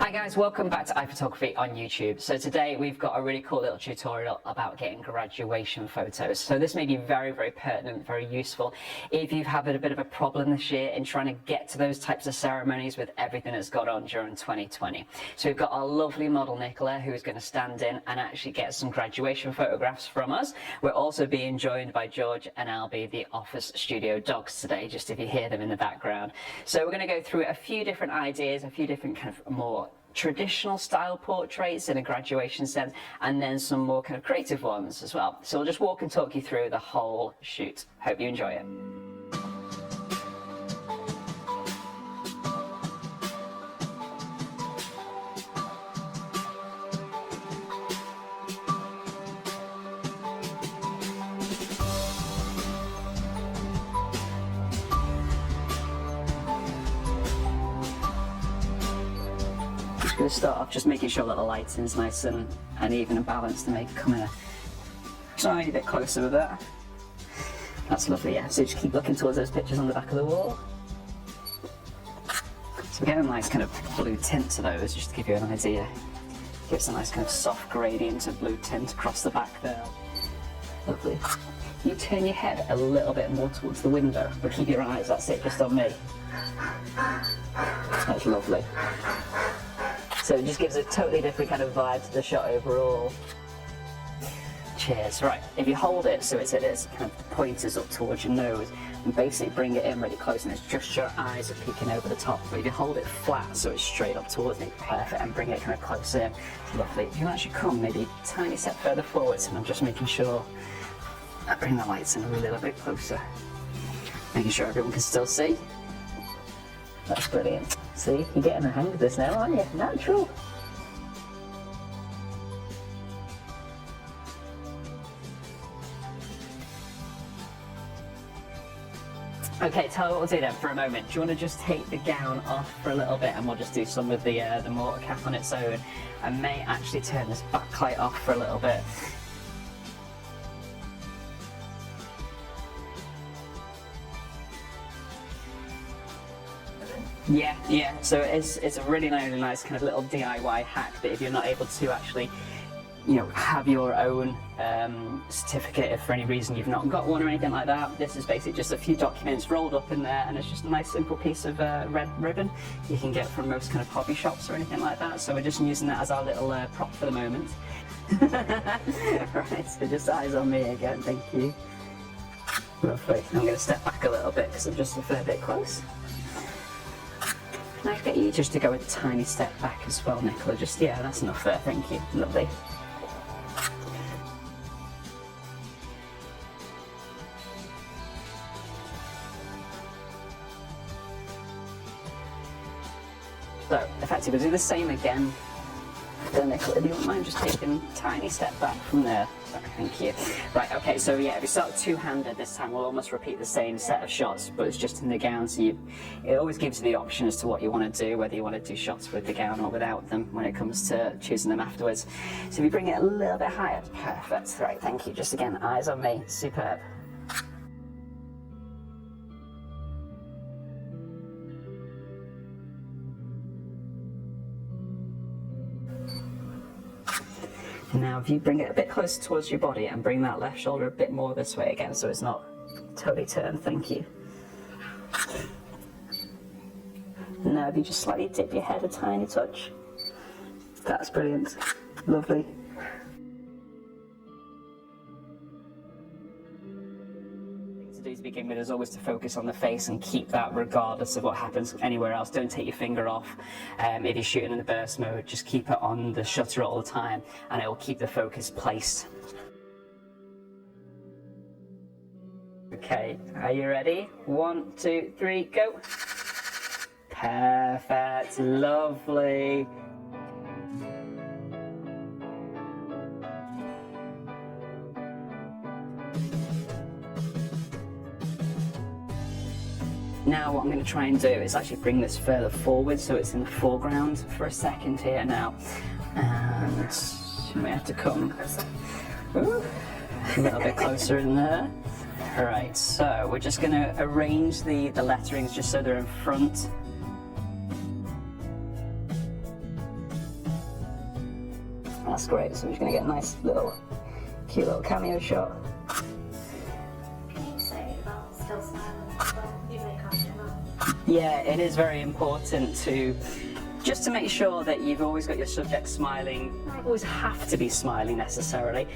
Hi guys, welcome back to iPhotography on YouTube. So today we've got a really cool little tutorial about getting graduation photos. So this may be very, very pertinent, very useful if you've had a bit of a problem this year in trying to get to those types of ceremonies with everything that's got on during 2020. So we've got our lovely model Nicola who is going to stand in and actually get some graduation photographs from us. We're also being joined by George and Albie, the office studio dogs today, just if you hear them in the background. So we're going to go through a few different ideas, a few different kind of more traditional style portraits in a graduation sense, and then some more kind of creative ones as well. So we'll just walk and talk you through the whole shoot. Hope you enjoy it. Going to start off just making sure that the lighting's nice and even and balanced to make it come in a tiny bit closer with that. That's lovely, yeah. So just keep looking towards those pictures on the back of the wall. So we're getting a nice kind of blue tint to those, just to give you an idea. Gives a nice kind of soft gradient of blue tint across the back there. Lovely. You turn your head a little bit more towards the window, but keep your eyes, that's it, just on me. That's lovely. So it just gives a totally different kind of vibe to the shot overall. Cheers. Right, if you hold it so it's at its kind of pointers up towards your nose and basically bring it in really close and it's just your eyes are peeking over the top. But if you hold it flat so it's straight up towards me, perfect, and bring it kind of close in, lovely. If you actually come maybe a tiny step further forwards, and I'm just making sure I bring the lights in a little bit closer. Making sure everyone can still see. That's brilliant. See, you're getting the hang of this now, aren't you? Natural. Okay, tell you what we'll do then for a moment. Do you want to just take the gown off for a little bit and we'll just do some of the mortar cap on its own. I may actually turn this backlight off for a little bit. Yeah, so it's a really nice kind of little DIY hack that if you're not able to actually, you know, have your own certificate if for any reason you've not got one or anything like that, this is basically just a few documents rolled up in there, and it's just a nice simple piece of red ribbon you can get from most kind of hobby shops or anything like that. So we're just using that as our little prop for the moment. Right, so just eyes on me again, thank you. Lovely. I'm going to step back a little bit because I'm just a fair bit close. Can I get you just to go a tiny step back as well, Nicola? Just, yeah, that's enough there, thank you. Lovely. So, effectively, we'll do the same again. Then, Nicola, do you wouldn't mind just taking a tiny step back from there? Sorry, thank you. Right, okay, so yeah, if we start two-handed this time, we'll almost repeat the same set of shots, but it's just in the gown, so it always gives you the option as to what you want to do, whether you want to do shots with the gown or without them when it comes to choosing them afterwards. So if you bring it a little bit higher, perfect. Right, thank you. Just again, eyes on me, superb. Now if you bring it a bit closer towards your body and bring that left shoulder a bit more this way again so it's not totally turned, thank you. Now if you just slightly dip your head a tiny touch, that's brilliant, lovely. To begin with is always to focus on the face and keep that regardless of what happens anywhere else. Don't take your finger off. If you're shooting in the burst mode, just keep it on the shutter all the time and it will keep the focus placed. Okay, are you ready? 1, 2, 3, go. Perfect, lovely. Now what I'm going to try and do is actually bring this further forward so it's in the foreground for a second here now. And you may have to come a little bit closer in there. Alright, so we're just going to arrange the letterings just so they're in front. That's great. So we're just going to get a nice little, cute little cameo shot. Can you say about still smiling as well, even though you can't show that? Yeah, it is very important to just to make sure that you've always got your subject smiling. You don't always have to be smiling necessarily,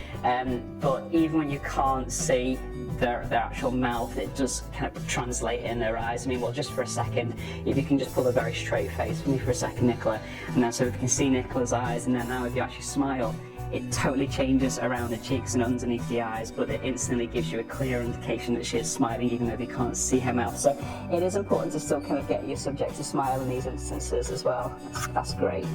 but even when you can't see their actual mouth, it does kind of translate in their eyes. I mean, well, just for a second, if you can just pull a very straight face for me for a second, Nicola, and then so we can see Nicola's eyes, and then now if you actually smile, it totally changes around the cheeks and underneath the eyes, but it instantly gives you a clear indication that she is smiling even though you can't see her mouth. So it is important to still kind of get your subject to smile in these instances as well. That's great.